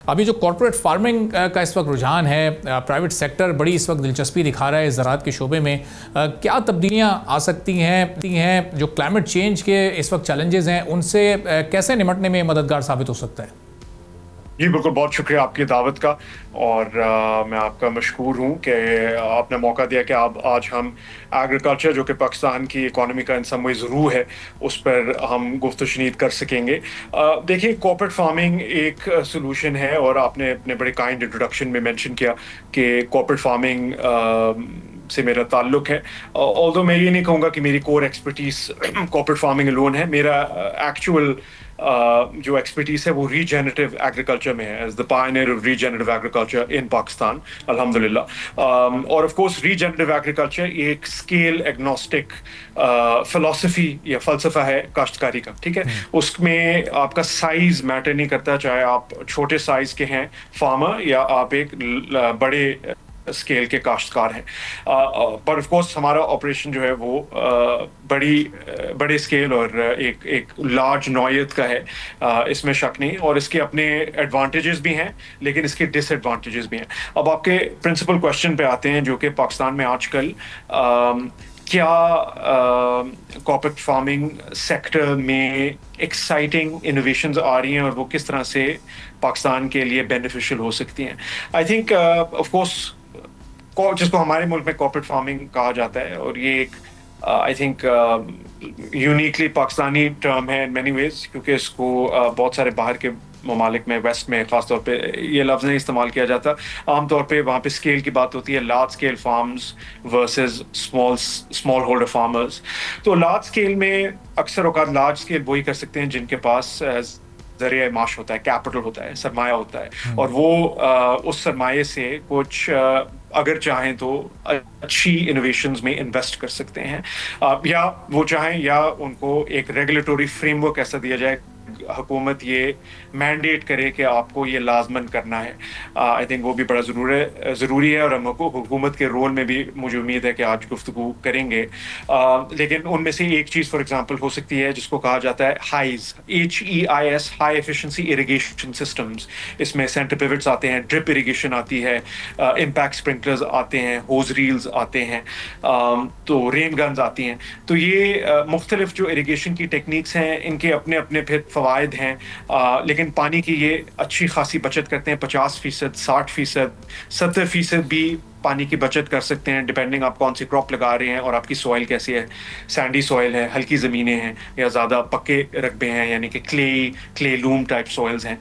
ابھی جو corporate farming کا اس وقت رجحان ہے، پرائیویٹ سیکٹر بڑی اس وقت دلچسپی دکھا رہا ہے زراعت کے شعبے میں، کیا تبدیلیاں آ سکتی ہیں جو کلائمیٹ چینج کے اس وقت چیلنجز ہیں ان سے کیسے نمٹنے میں مددگار ثابت ہو سکتا ہے؟ جی بالکل، بہت شکریہ آپ کی دعوت کا، اور میں آپ کا مشکور ہوں کہ آپ نے موقع دیا کہ آج ہم ایگریکلچر جو کہ پاکستان کی اکانومی کا ان سم ویز روح ہے اس پر ہم گفت و شنید کر سکیں گے۔ دیکھیے، کارپوریٹ فارمنگ ایک سلوشن ہے، اور آپ نے اپنے بڑے کائنڈ انٹروڈکشن میں مینشن کیا کہ کارپوریٹ فارمنگ سے میرا تعلق ہے۔ آلدو میں یہ نہیں کہوں گا کہ میری کور ایکسپرٹیز کارپوریٹ فارمنگ الون ہے، میرا ایکچوئل جو ایکسپرٹیز ہے وہ ریجنریٹیو ایگریکلچر میں ہے، as the pioneer of regenerative agriculture in Pakistan الحمدللہ۔ اور آف کورس ریجنریٹیو ایگریکلچر ایک اسکیل ایگنوسٹک فلسفی یا فلسفہ ہے کاشتکاری کا، ٹھیک ہے۔ اس میں آپ کا سائز میٹر نہیں کرتا، چاہے آپ چھوٹے سائز کے ہیں فارمر یا آپ ایک بڑے اسکیل کے کاشتکار ہیں، پر آف کورس ہمارا آپریشن جو ہے وہ بڑے اسکیل اور ایک لارج نوعیت کا ہے، اس میں شک نہیں، اور اس کے اپنے ایڈوانٹیجز بھی ہیں لیکن اس کے ڈس ایڈوانٹیجز بھی ہیں۔ اب آپ کے پرنسپل کوشچن پہ آتے ہیں، جو کہ پاکستان میں آج کل کیا کارپوریٹ فارمنگ سیکٹر میں ایکسائٹنگ انوویشنز آ رہی ہیں اور وہ کس طرح سے پاکستان کے لیے بینیفیشل ہو سکتی ہیں۔ آئی تھنک آف کورس جس کو ہمارے ملک میں کارپوریٹ فارمنگ کہا جاتا ہے، اور یہ ایک I think uniquely Pakistani term ہے ان مینی ویز، کیونکہ اس کو بہت سارے باہر کے ممالک میں، ویسٹ میں خاص طور پہ یہ لفظ نہیں استعمال کیا جاتا۔ عام طور پہ وہاں پہ اسکیل کی بات ہوتی ہے، large scale farms versus smallholder farmers. تو لارج اسکیل میں اکثر اوقات لارج اسکیل وہی کر سکتے ہیں جن کے پاس ذریعہ معاش ہوتا ہے، کیپٹل ہوتا ہے، سرمایہ ہوتا ہے، اور وہ اس سرمایے سے کچھ اگر چاہیں تو اچھی انوویشنز میں انویسٹ کر سکتے ہیں، یا وہ چاہیں یا ان کو ایک ریگولیٹوری فریم ورک ایسا دیا جائے، حکومت یہ مینڈیٹ کرے کہ آپ کو یہ لازماً کرنا ہے۔ آئی تھنک وہ بھی بڑا ضروری ہے، اور ہم حکومت کے رول میں بھی مجھے امید ہے کہ آج گفتگو کریں گے۔ لیکن ان میں سے ایک چیز فار ایگزامپل ہو سکتی ہے جس کو کہا جاتا ہے HEIS, HEIS، high efficiency irrigation systems. اس میں سینٹر پیوٹس آتے ہیں، ڈرپ اریگیشن آتی ہے، امپیکٹ اسپرنکلرز آتے ہیں، ہوز ریلز آتے ہیں، تو رین گنز آتی ہیں۔ تو یہ مختلف جو اریگیشن کی ٹیکنیکس ہیں، ان کے اپنے اپنے پھر فوائد ہیں، لیکن پانی کی یہ اچھی خاصی بچت کرتے ہیں، 50%، 60%، 70% بھی پانی کی بچت کر سکتے ہیں، ڈپینڈنگ آپ کون سی کراپ لگا رہے ہیں اور آپ کی سوائل کیسی ہے، سینڈی سوائل ہے، ہلکی زمینیں ہیں، یا زیادہ پکے رقبے ہیں، یعنی کہ کلے لوم ٹائپ سوائلز ہیں۔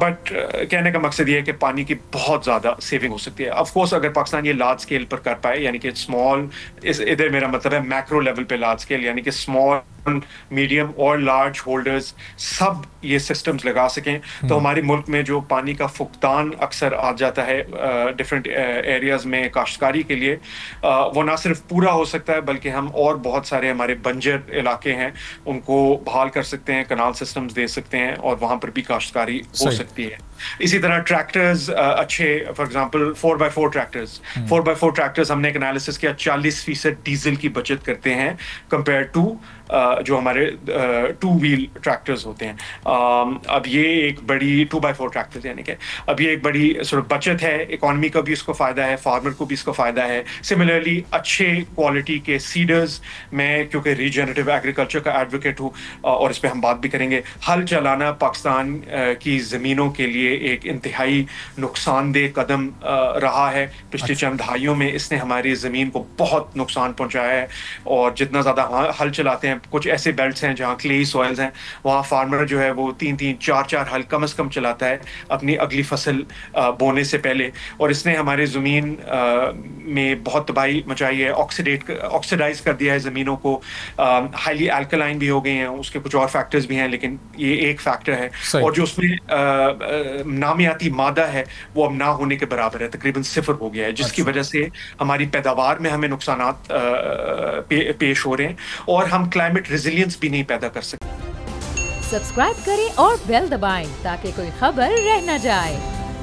بٹ کہنے کا مقصد یہ ہے کہ پانی کی بہت زیادہ سیونگ ہو سکتی ہے۔ آف کورس اگر پاکستان یہ لارج اسکیل پر کر پائے، یعنی کہ اسمال، ادھر میرا مطلب ہے میکرو لیول پہ لارج اسکیل، یعنی کہ اسمال، میڈیم اور لارج ہولڈرز سب یہ سسٹمز لگا سکیں، تو ہمارے ملک میں جو پانی کا فقدان اکثر آ جاتا ہے ڈفرینٹ ایریاز میں کاشتکاری کے لیے، وہ نہ صرف پورا ہو سکتا ہے بلکہ ہم اور بہت سارے ہمارے بنجر علاقے ہیں ان کو بحال کر سکتے ہیں، کنال سسٹمز دے سکتے ہیں، اور وہاں پر بھی کاشتکاری ہو سکتی ہے۔ اسی طرح ٹریکٹرز اچھے، for example 4x4 tractors, 4x4 tractors ہم نے ایک انالیسس کیا، 40% ڈیزل کی بچت کرتے ہیں کمپیئر ٹو جو ہمارے 2 ویل ٹریکٹرز ہوتے ہیں۔ اب یہ ایک بڑی 2x4 ٹریکٹرز، یعنی کہ اب یہ ایک بڑی بچت ہے، اکانومی کا بھی اس کو فائدہ ہے، فارمر کو بھی اس کو فائدہ ہے۔ سملرلی اچھے کوالٹی کے سیڈرز، میں کیونکہ ریجنریٹیو ایگریکلچر کا ایڈوکیٹ ہوں اور اس پہ ہم بات بھی کریں گے، ہل چلانا پاکستان کی زمینوں کے لیے ایک انتہائی نقصان دہ قدم رہا ہے۔ پچھلے چند دہائیوں میں اس نے ہماری زمین کو بہت نقصان پہنچایا ہے، اور جتنا زیادہ ہل چلاتے ہیں، کچھ ایسے بیلٹس ہیں جہاں کلے سوائلز ہیں، وہاں فارمر جو ہے وہ 3 4 ہل کم از کم چلاتا ہے اپنی اگلی فصل بونے سے پہلے، اور اس نے ہمارے زمین میں بہت تباہی مچائی ہے، آکسیڈائز کر دیا ہے زمینوں کو، ہائیلی الکلائن بھی ہو گئی ہیں۔ اس کے کچھ اور فیکٹرز بھی ہیں، لیکن یہ ایک فیکٹر ہے، اور جو اس میں نامیاتی مادہ ہے وہ اب نہ ہونے کے برابر ہے، تقریباً 0 ہو گیا ہے، جس کی وجہ سے ہماری پیداوار میں ہمیں نقصانات پیش ہو رہے ہیں، اور ہم کلائمیٹ ریزیلینس بھی نہیں پیدا کر سکتے۔ سبسکرائب کریں اور بیل دبائیں تاکہ کوئی خبر رہ نہ جائے۔